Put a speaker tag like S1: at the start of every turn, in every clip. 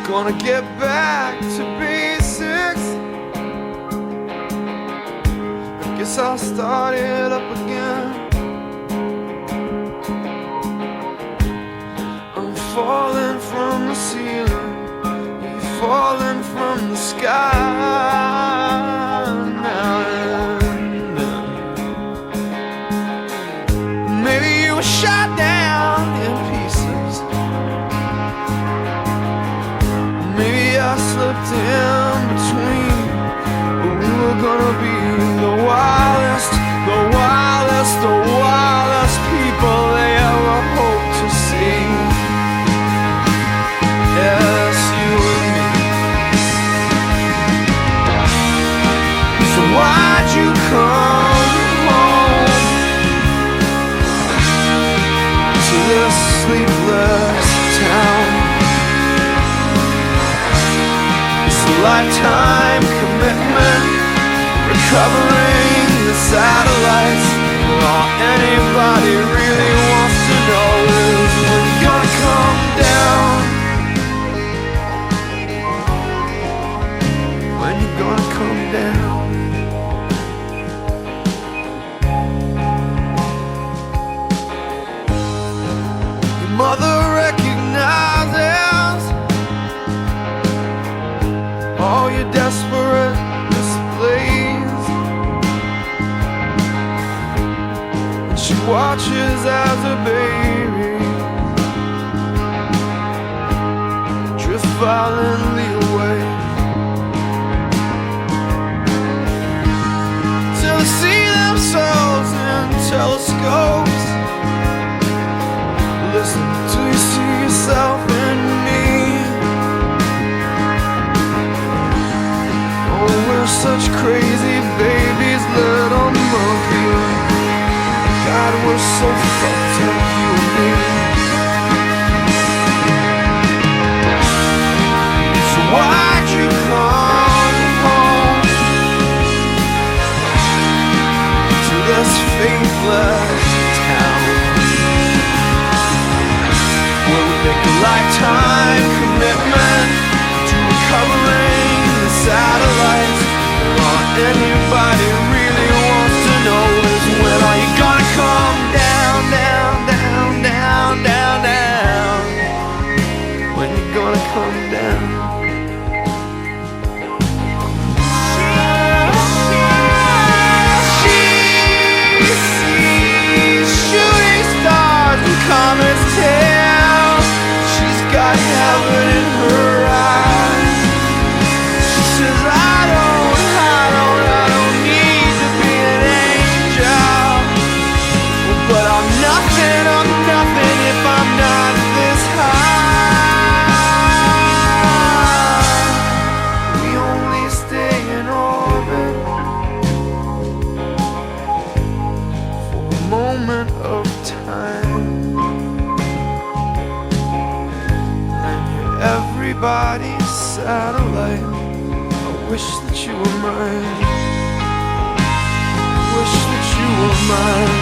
S1: Gonna get back to basics. I guess I'll start it up again. I'm falling from the ceiling, you're falling from the sky now and then. Maybe you were shot down in pieces. Maybe I slipped in between, but we were gonna be the wildest, the wildest, the wildest people they ever hoped to see. Yes, you and me. So why'd you come home to this sleepless town? Lifetime commitment, recovering the satellites. All anybody really wants to know is when you're gonna come down. When you're gonna come down. Your mother recognizes all your desperate displays, and she watches as a baby drift violently away, till they see themselves in telescopes. Listen till you see yourself in me. We're such crazy babies, little monkey. God, we're so fucked up, you and me. So why'd you come home to this faithless town, where we make a lifetime commitment to recovering the satellites? All anybody really wants to know is when are you gonna come down, down, down, down, down, down? When you gonna come down? She sees shooting stars and comets tell. She's got heaven in her eyes. She says I don't need to be an angel, but I'm nothing if I'm not this high. We only stay in orbit for a moment of time, and you're everybody's satellite. I wish that you were mine. Wish that you were mine.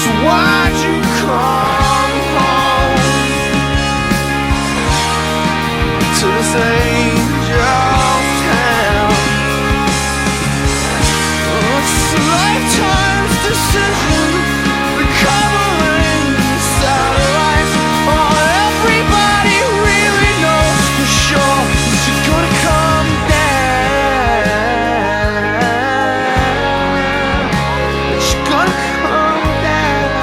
S1: So why'd you come home to this angel's town? It's a lifetime's decision, recovering the satellites. All everybody really knows for sure is you're gonna come down. You're gonna come down.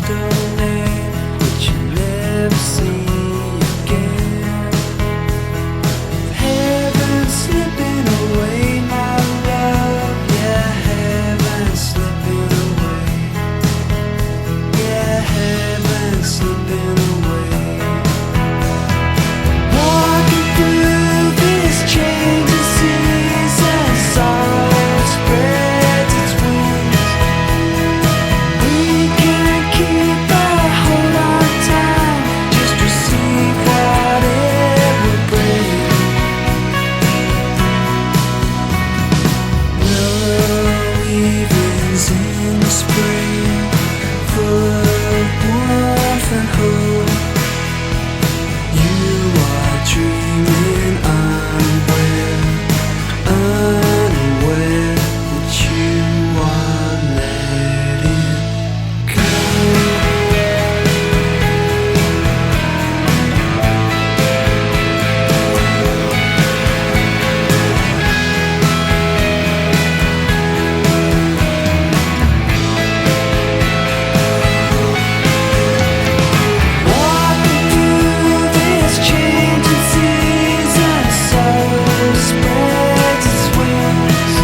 S1: stone age, which you never see again. Heaven slipping away, my love. Yeah, heaven slipping away. Yeah, heaven slipping away. Walking through this change of seasons, sorrow spreads its wings. We can't keep our hold on time, just receive what it will bring. Willow evenings in the spring, full of warmth and hope. You are dreaming unaware that you are letting go. Walking through this change of seasons, sorrow spreads its wings.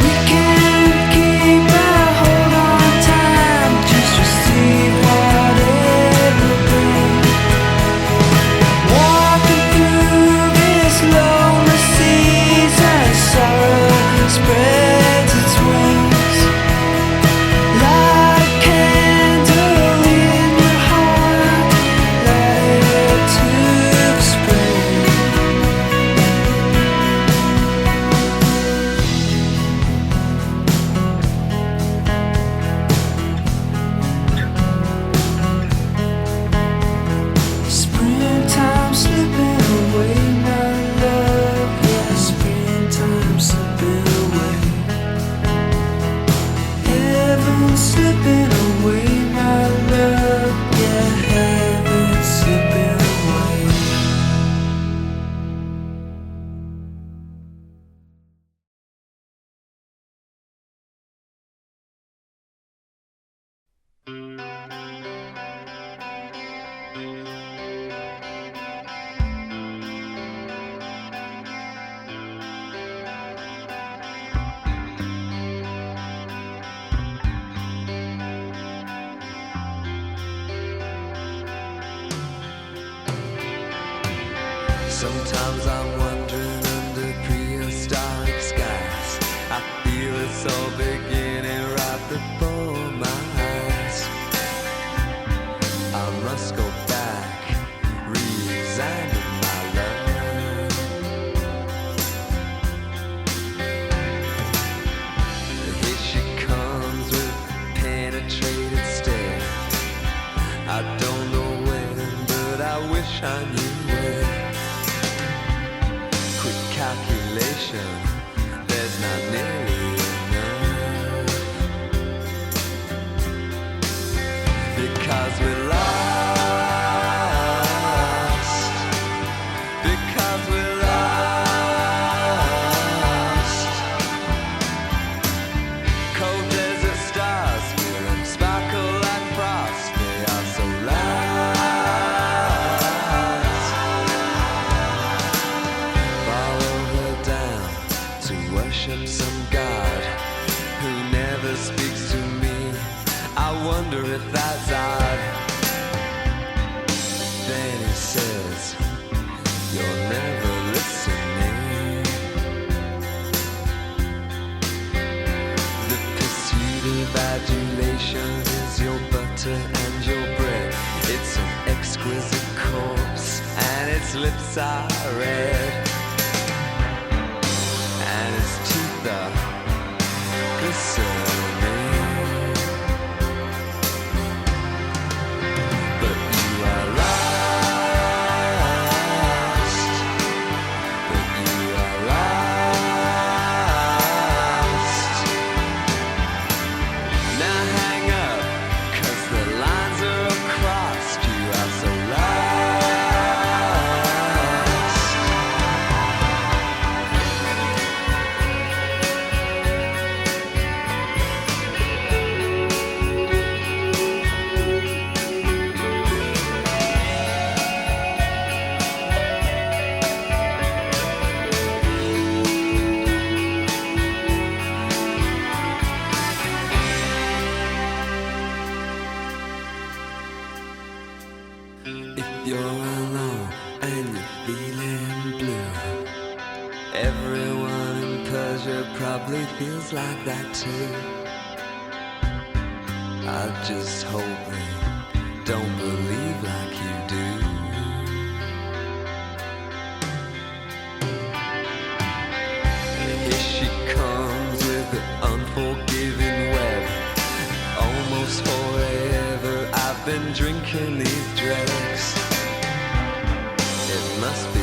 S1: We can't keep our hold on time, just receive what it will bring. Walking through this lonely season, sorrow spreads its wings. Light a candle in your heart, light it to the spring. Springtime slipping away, my love. Yeah, springtime slipping away. Heaven slipping away, my love. Yeah, heaven slipping away. Sometimes I'm wandering under prehistoric skies. I feel it's all beginning right before my eyes. I must go back, re-examine my love. Here she comes with penetrating stare. I don't know when, but I wish I knew when. Quick calculation, there's not nearly enough. Because we're lost. Because we're lost. Cold desert stars, feel them sparkle like frost. They are so lost. Follow her down to worship some god who never speaks to me. I wonder if that's odd. Then he says, you're never listening. The pursuit of adulation is your butter and your bread. It's an exquisite corpse and its lips are red. And its teeth are glistening. But you are lost. But you are lost. Now hang up, 'cause the lines are across. You are so lost.
S2: probably feels like that too. I just hope they don't believe like you do. Here she comes with the unforgiving web. Almost forever I've been drinking these drugs. It must be